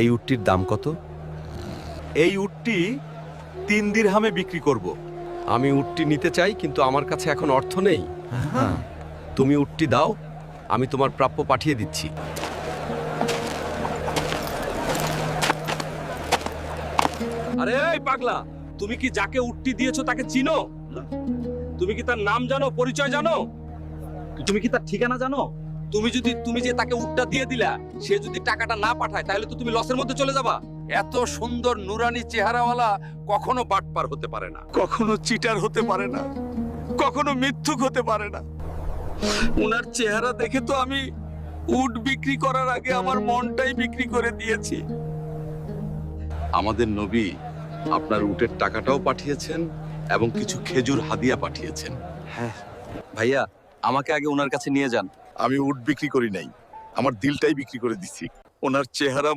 এই উটটির দাম কত? এই উটটি 3 দিরহামে বিক্রি করব। আমি উটটি নিতে চাই, কিন্তু আমার কাছে এখন অর্থ নেই। তুমি উটটি দাও, আমি তোমার প্রাপ্য পাঠিয়ে দিচ্ছি। আরে এই পাগলা, তুমি কি যাকে উটটি দিয়েছো তাকে চিনো? তুমি কি তার নাম জানো, পরিচয় জানো? তুমি কি তার ঠিকানা জানো? তুমি যে তাকে উটটা দিয়ে দিলা, সে যদি টাকাটা না পাঠায় তাহলে তো তুমি লসের মধ্যে চলে যাবা। এত সুন্দর নুরানি চেহারাওয়ালা কখনো বাটপার হতে পারে না, কখনো চিটার হতে পারে না, কখনো মিথ্যুক হতে পারে না। উনার চেহারা দেখে তো আমি উট বিক্রি করার আগে আমার মনটাই বিক্রি করে দিয়েছি। আমাদের নবী আপনার উটের টাকাটাও পাঠিয়েছেন এবং কিছু খেজুর হাদিয়া পাঠিয়েছেন। ভাইয়া, আমাকে আগে ওনার কাছে নিয়ে যান। আমি উট বিক্রি করি নাই, আমার দিলটাই বিক্রি করে দিছি। ওনার চেহারা